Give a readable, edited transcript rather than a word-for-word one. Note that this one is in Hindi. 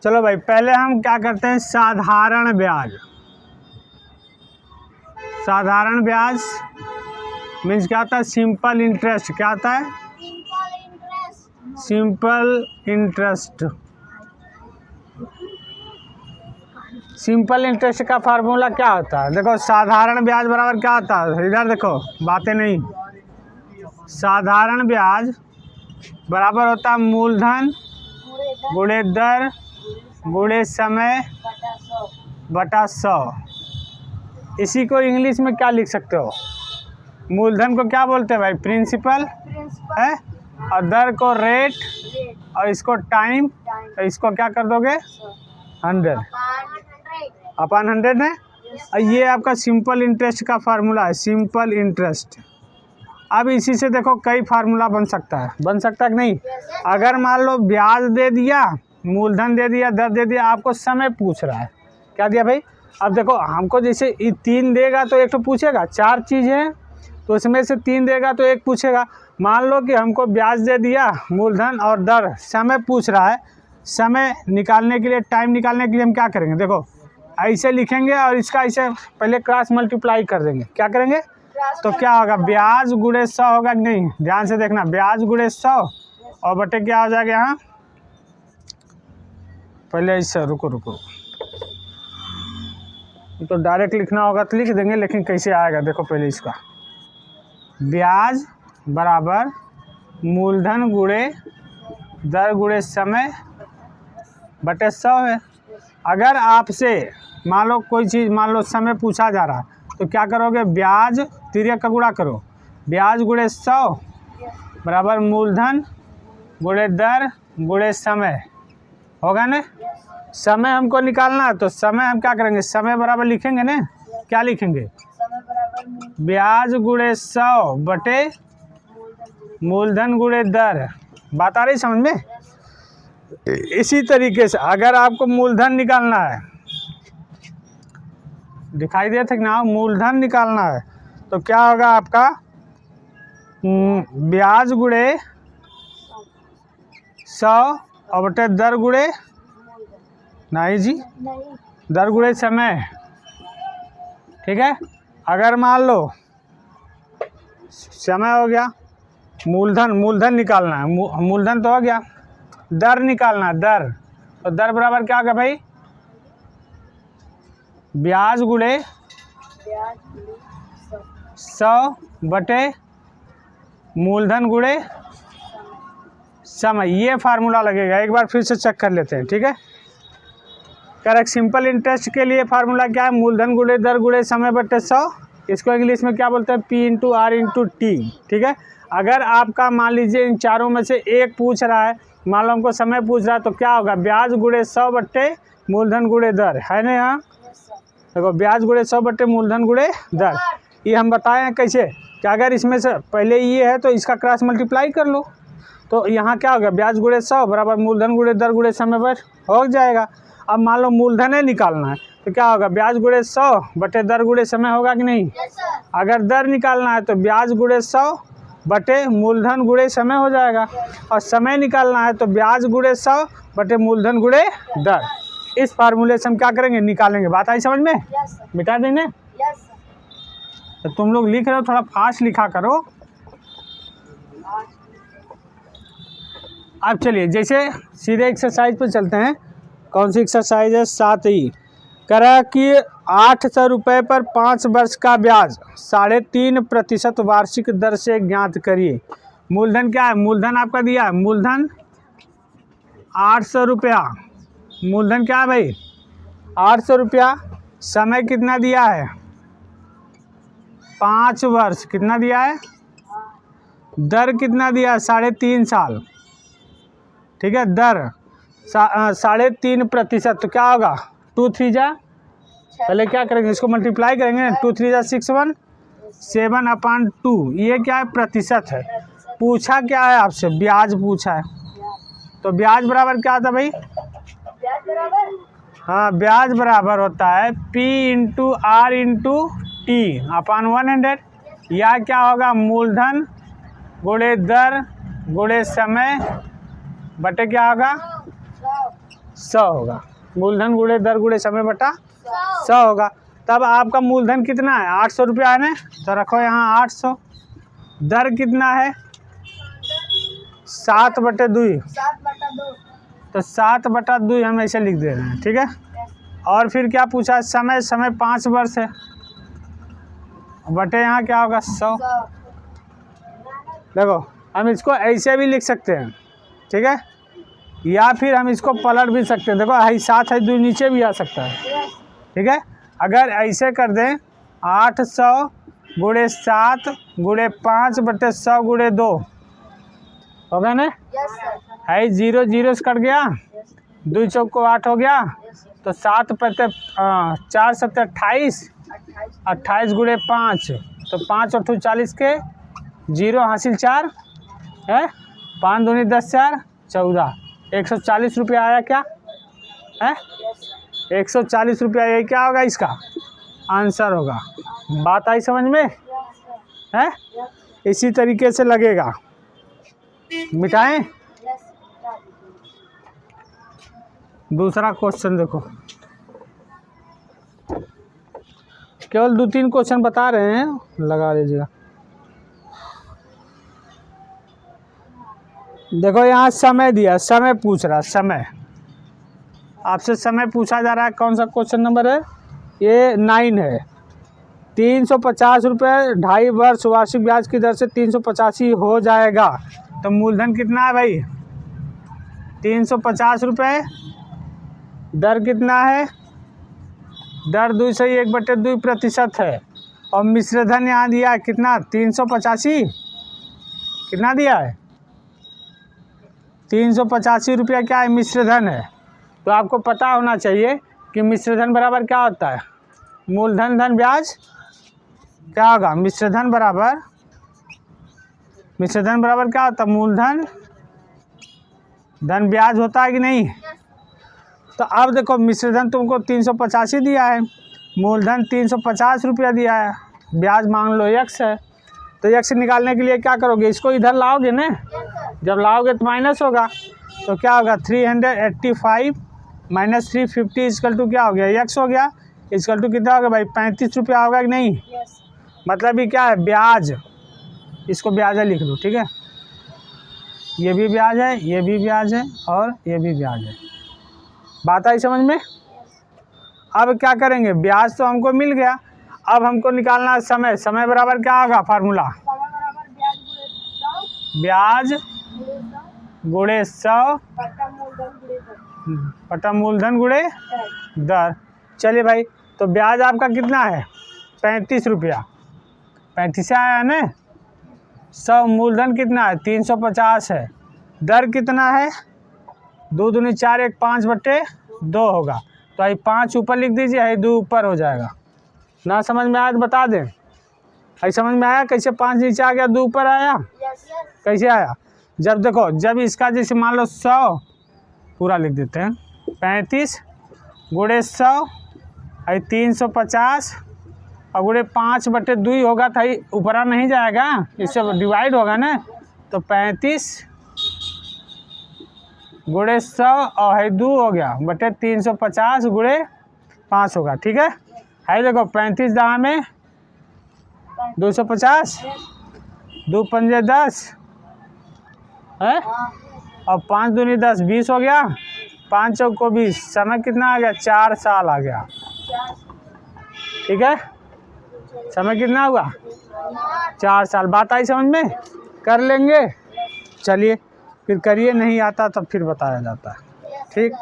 चलो भाई, पहले हम क्या करते हैं, साधारण ब्याज। साधारण ब्याज मीन्स क्या होता है, सिंपल इंटरेस्ट। क्या होता है, सिंपल इंटरेस्ट। सिंपल इंटरेस्ट का फार्मूला क्या होता है, देखो साधारण ब्याज बराबर क्या होता है, इधर देखो, बातें नहीं। साधारण ब्याज बराबर होता है मूलधन गुणे दर गुणे समय बटा 100। इसी को इंग्लिश में क्या लिख सकते हो, मूलधन को क्या बोलते हैं भाई, प्रिंसिपल है, और दर को रेट, और इसको टाइम, तो इसको क्या कर दोगे 100 अपन 100 है। और ये आपका सिंपल इंटरेस्ट का फार्मूला है, सिंपल इंटरेस्ट। अब इसी से देखो कई फार्मूला बन सकता है कि नहीं। अगर मान लो ब्याज दे दिया, मूलधन दे दिया, दर दे दिया, आपको समय पूछ रहा है, क्या दिया भाई। अब देखो हमको जैसे 3 देगा तो एक तो पूछेगा, 4 चीज़ है तो उसमें से 3 देगा तो एक पूछेगा। मान लो कि हमको ब्याज दे दिया, मूलधन और दर, समय पूछ रहा है। समय निकालने के लिए, टाइम निकालने के लिए हम क्या करेंगे, देखो ऐसे लिखेंगे और इसका ऐसे पहले क्रॉस मल्टीप्लाई कर देंगे। क्या करेंगे, तो क्या होगा, ब्याज गुणे 100 होगा कि नहीं, ध्यान से देखना, ब्याज गुणे 100 और बटे क्या हो जाएगा यहाँ, पहले ऐसे रुको तो डायरेक्ट लिखना होगा तो लिख देंगे, लेकिन कैसे आएगा देखो, पहले इसका ब्याज बराबर मूलधन गुणे दर गुणे समय बटे 100 है। अगर आपसे मान लो कोई चीज़, मान लो समय पूछा जा रहा है, तो क्या करोगे, ब्याज तिर्यक का गुणा करो, ब्याज गुणे 100 बराबर मूलधन गुणे दर गुणे समय, होगा ना। समय हमको निकालना है तो समय हम क्या करेंगे, समय बराबर लिखेंगे ना, क्या लिखेंगे, ब्याज गुणे 100 बटे मूलधन गुणे दर। बात आ रही समझ में। इसी तरीके से अगर आपको मूलधन निकालना है, दिखाई दे थे ना, मूलधन निकालना है तो क्या होगा आपका, ब्याज गुणे 100 और बटे दर गुणे, नहीं जी, दर गुणे समय, ठीक है। अगर मान लो समय हो गया, मूलधन निकालना है, मूलधन तो हो गया, दर निकालना है, दर, तो दर बराबर क्या होगा भाई, ब्याज गुणे 100 बटे मूलधन गुणे समय। ये फार्मूला लगेगा, एक बार फिर से चेक कर लेते हैं, ठीक है। करेक्ट, सिंपल इंटरेस्ट के लिए फार्मूला क्या है, मूलधन गुणे दर गुणे समय बटे 100। इसको इंग्लिश में क्या बोलते हैं, P/R/T, ठीक है। अगर आपका मान लीजिए इन चारों में से एक पूछ रहा है, मान लो हमको समय पूछ रहा है, तो क्या होगा, ब्याज गुणे 100 बट्टे मूलधन गुणे दर, है ना। यहाँ देखो ब्याज गुणे 100 बट्टे मूलधन गुणे दर, ये हम बताए हैं कैसे, कि अगर इसमें से पहले ये है तो इसका क्रॉस मल्टीप्लाई कर लो, तो यहाँ क्या होगा, ब्याज गुणे 100 बराबर मूलधन गुणे दर गुणे समय पर हो जाएगा। अब मान लो मूलधन है निकालना है तो क्या होगा, ब्याज गुणे 100 बटे दर गुणे समय, होगा कि नहीं। अगर दर निकालना है तो ब्याज गुणे 100 बटे मूलधन गुणे समय हो जाएगा, और समय निकालना है तो ब्याज गुणे 100 बटे मूलधन गुणे दर। इस फार्मूले से हम क्या करेंगे, निकालेंगे। बात आई समझ में, मिटा देंगे। तो तुम लोग लिख रहे हो, थोड़ा फास्ट लिखा करो। अब चलिए जैसे सीधे एक्सरसाइज पर चलते हैं। कौन सी एक्सरसाइज है, 7 करा कि 800 रुपये पर 5 वर्ष का ब्याज 3.5% वार्षिक दर से ज्ञात करिए। मूलधन क्या है, मूलधन आपका दिया है, मूलधन 800 रुपया, मूलधन क्या है भाई 800 रुपया, समय कितना दिया है 5 वर्ष, कितना दिया है, दर कितना दिया है 3.5 साल, ठीक है। दर 3.5%, तो क्या होगा 2 3 जा, पहले क्या करेंगे, इसको मल्टीप्लाई करेंगे, 2 3 जा 6 1 7/2। ये क्या है, प्रतिशत है। पूछा क्या है आपसे, ब्याज पूछा है, तो ब्याज बराबर क्या था भाई, ब्याज बराबर, हाँ ब्याज बराबर होता है P/R/T/100, या क्या होगा, मूलधन गुणे दर गुणे समय बटे क्या होगा 100 होगा। मूलधन गुणे दर गुणे समय बटा 100 होगा। तब आपका मूलधन कितना है? 800 रुपया है ना, तो रखो यहाँ 800। दर कितना है? 7/2। 7/2। तो 7/2 हम ऐसे लिख दे रहे हैं, ठीक है। और फिर क्या पूछा? समय, समय 5 वर्ष है, बटे यहाँ क्या होगा? 100। देखो हम इसको ऐसे भी लिख सकते हैं, ठीक है, या फिर हम इसको पलट भी सकते हैं। देखो है 7 है 2 नीचे भी आ सकता है, ठीक है। अगर ऐसे कर दें 800 गुणे 7 गुणे 5/100 गुणे 2 होगा ना? Yes sir. है 0 0 से कट गया, 2 चौक को 8 हो गया, तो 7 पत्ते 4 7 28, 28 गुणे 5, तो 5 और 2 40 के 0 हासिल 4 है, 5 दूनी 10 4 14, 140 रुपया आया क्या है? 140 रुपया, ये क्या होगा? इसका आंसर होगा। बात आई समझ में है? इसी तरीके से लगेगा। मिटाएं? दूसरा क्वेश्चन देखो, केवल 2-3 क्वेश्चन बता रहे हैं, लगा लीजिएगा। देखो यहाँ समय दिया, समय पूछ रहा, समय आपसे समय पूछा जा रहा है। कौन सा क्वेश्चन नंबर है? ये 9 है। 350 रुपये 2.5 वर्ष वार्षिक ब्याज की दर से 385 हो जाएगा, तो मूलधन कितना है भाई? 350 रुपये। दर कितना है? दर 2/1/2% है। और मिश्रधन यहाँ दिया है कितना? 385। कितना दिया है? 385 रुपया क्या है? मिश्रधन है। तो आपको पता होना चाहिए कि मिश्रधन बराबर क्या होता है? मूलधन धन ब्याज क्या होगा? मिश्रधन बराबर क्या होता है? मूलधन धन ब्याज होता है कि नहीं? तो अब देखो मिश्रधन तुमको 385 दिया है, मूलधन 350 रुपया दिया है, ब्याज मान लो x है। तो x निकालने के लिए क्या करोगे? इसको इधर लाओगे ना, जब लाओगे तो माइनस होगा, तो क्या होगा? 385 माइनस 350 इक्वल टू क्या हो गया? x हो गया। इक्वल टू कितना होगा भाई? 35 रुपया होगा कि नहीं? मतलब ये क्या है? ब्याज। इसको ब्याज है लिख दो, ठीक है। ये भी ब्याज है, ये भी ब्याज है, और ये भी ब्याज है। बात आई समझ में? अब क्या करेंगे? ब्याज तो हमको मिल गया, अब हमको निकालना है समय। समय बराबर क्या होगा? फार्मूला ब्याज गुणे 100 बटा मूलधन गुणे दर। चलिए भाई, तो ब्याज आपका कितना है? 35 रुपया। 35 आया है ना? 100 मूलधन कितना है? 350 है। दर कितना है? 2 दूनी 4 1 5/2 होगा। तो आई 5 ऊपर लिख दीजिए, आई 2 ऊपर हो जाएगा। ना समझ में आया तो बता दें। आई समझ में आया कैसे 5 नीचे आ गया 2 ऊपर आया? कैसे आया? जब देखो, जब इसका जैसे मान लो 100 पूरा लिख देते हैं, 35 गुणे 100 आई 350 और गुणे 5/2 होगा, था ऊपरा नहीं जाएगा, इससे डिवाइड होगा ना, तो 35 गुणे 100 और है 2 हो गया बटे 350 गुणे 5 होगा, ठीक है। है देखो 35 दहा में 250, 2 पंजे 10 है, और 5 दूनी 10 20 हो गया, 5 चौक को 20। समय कितना आ गया? 4 साल आ गया, ठीक है। समय कितना हुआ? 4 साल। बात आई समझ में? कर लेंगे। चलिए फिर करिए, नहीं आता तब फिर बताया जाता है, ठीक।